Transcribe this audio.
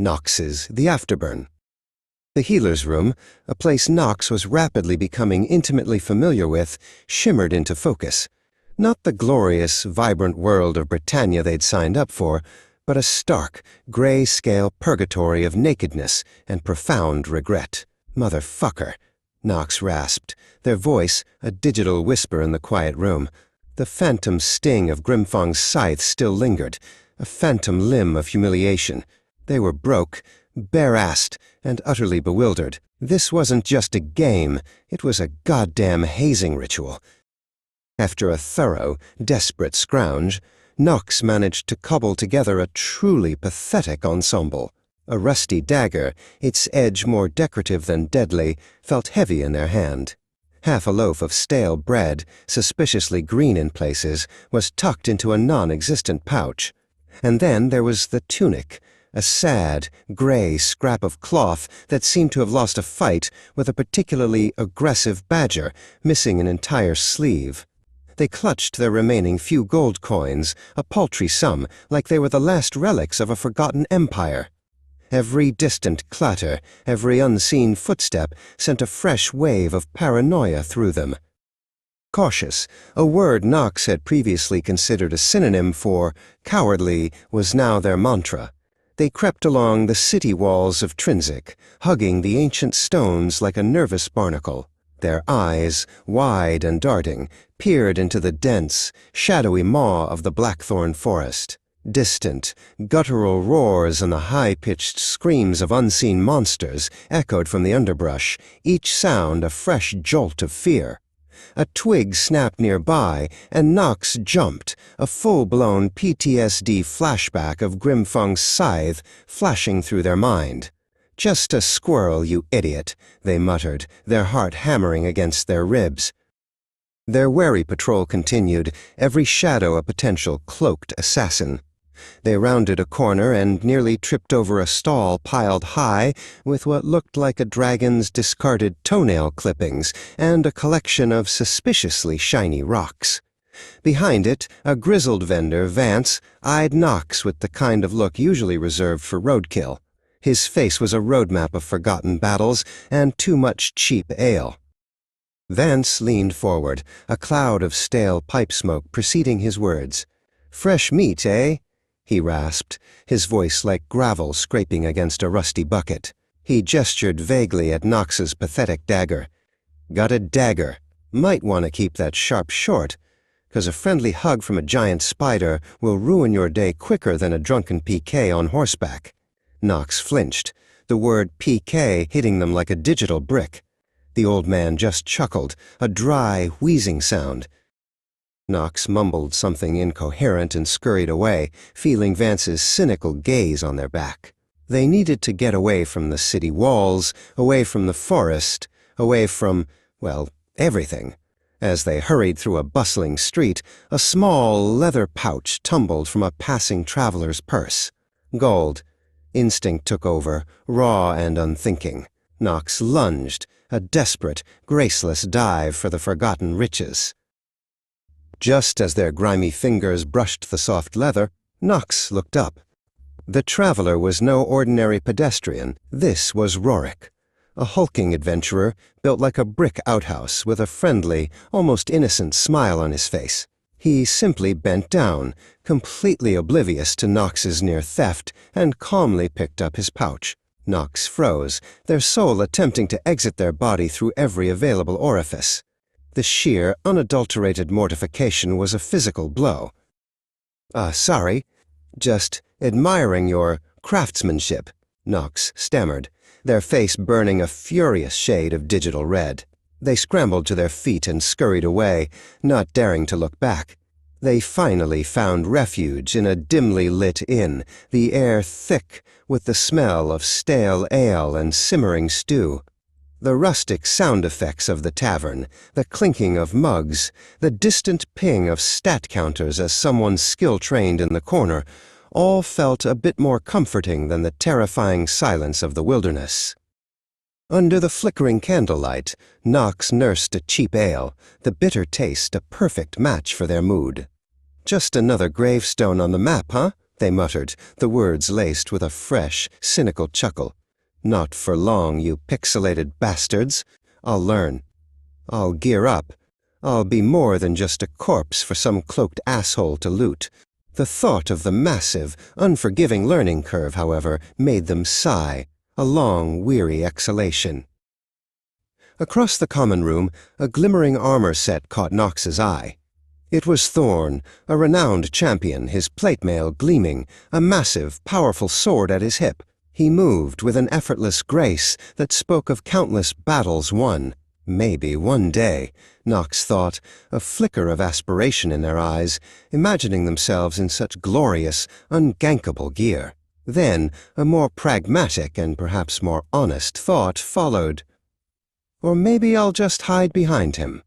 Knox's The Afterburn. The healer's room, a place Knox was rapidly becoming intimately familiar with, shimmered into focus. Not the glorious, vibrant world of Britannia they'd signed up for, but a stark, gray-scale purgatory of nakedness and profound regret. "Motherfucker," Knox rasped, their voice a digital whisper in the quiet room. The phantom sting of Grimfong's scythe still lingered, a phantom limb of humiliation. They were broke, bare-assed, and utterly bewildered. This wasn't just a game, it was a goddamn hazing ritual. After a thorough, desperate scrounge, Knox managed to cobble together a truly pathetic ensemble. A rusty dagger, its edge more decorative than deadly, felt heavy in their hand. Half a loaf of stale bread, suspiciously green in places, was tucked into a non-existent pouch. And then there was the tunic, a sad, gray scrap of cloth that seemed to have lost a fight with a particularly aggressive badger, missing an entire sleeve. They clutched their remaining few gold coins, a paltry sum, like they were the last relics of a forgotten empire. Every distant clatter, every unseen footstep sent a fresh wave of paranoia through them. Cautious, a word Knox had previously considered a synonym for cowardly, was now their mantra. They crept along the city walls of Trinsic, hugging the ancient stones like a nervous barnacle. Their eyes, wide and darting, peered into the dense, shadowy maw of the blackthorn forest. Distant, guttural roars and the high-pitched screams of unseen monsters echoed from the underbrush, each sound a fresh jolt of fear. A twig snapped nearby, and Knox jumped, a full-blown PTSD flashback of Grimfong's scythe flashing through their mind. "Just a squirrel, you idiot," they muttered, their heart hammering against their ribs. Their wary patrol continued, every shadow a potential cloaked assassin. They rounded a corner and nearly tripped over a stall piled high with what looked like a dragon's discarded toenail clippings and a collection of suspiciously shiny rocks. Behind it, a grizzled vendor, Vance, eyed Knox with the kind of look usually reserved for roadkill. His face was a roadmap of forgotten battles and too much cheap ale. Vance leaned forward, a cloud of stale pipe smoke preceding his words. "Fresh meat, eh?" he rasped, his voice like gravel scraping against a rusty bucket. He gestured vaguely at Knox's pathetic dagger. "Got a dagger. Might want to keep that sharp short, 'cause a friendly hug from a giant spider will ruin your day quicker than a drunken PK on horseback." Knox flinched, the word PK hitting them like a digital brick. The old man just chuckled, a dry, wheezing sound. Knox mumbled something incoherent and scurried away, feeling Vance's cynical gaze on their back. They needed to get away from the city walls, away from the forest, away from, well, everything. As they hurried through a bustling street, a small leather pouch tumbled from a passing traveler's purse. Gold. Instinct took over, raw and unthinking. Knox lunged, a desperate, graceless dive for the forgotten riches. Just as their grimy fingers brushed the soft leather, Knox looked up. The traveler was no ordinary pedestrian. This was Rorik, a hulking adventurer built like a brick outhouse with a friendly, almost innocent smile on his face. He simply bent down, completely oblivious to Knox's near theft, and calmly picked up his pouch. Knox froze, their soul attempting to exit their body through every available orifice. The sheer, unadulterated mortification was a physical blow. Sorry. Just admiring your craftsmanship," Knox stammered, their face burning a furious shade of digital red. They scrambled to their feet and scurried away, not daring to look back. They finally found refuge in a dimly lit inn, the air thick with the smell of stale ale and simmering stew. The rustic sound effects of the tavern, the clinking of mugs, the distant ping of stat counters as someone skill-trained in the corner, all felt a bit more comforting than the terrifying silence of the wilderness. Under the flickering candlelight, Knox nursed a cheap ale, the bitter taste a perfect match for their mood. "Just another gravestone on the map, huh?" they muttered, the words laced with a fresh, cynical chuckle. Not for long, you pixelated bastards. I'll learn. I'll gear up. I'll be more than just a corpse for some cloaked asshole to loot. The thought of the massive, unforgiving learning curve, however, made them sigh, a long, weary exhalation. Across the common room, a glimmering armor set caught Nox's eye. It was Thorn, a renowned champion, his plate mail gleaming, a massive, powerful sword at his hip. He moved with an effortless grace that spoke of countless battles won. Maybe one day, Nox thought, a flicker of aspiration in their eyes, imagining themselves in such glorious, ungankable gear. Then, a more pragmatic and perhaps more honest thought followed. Or maybe I'll just hide behind him.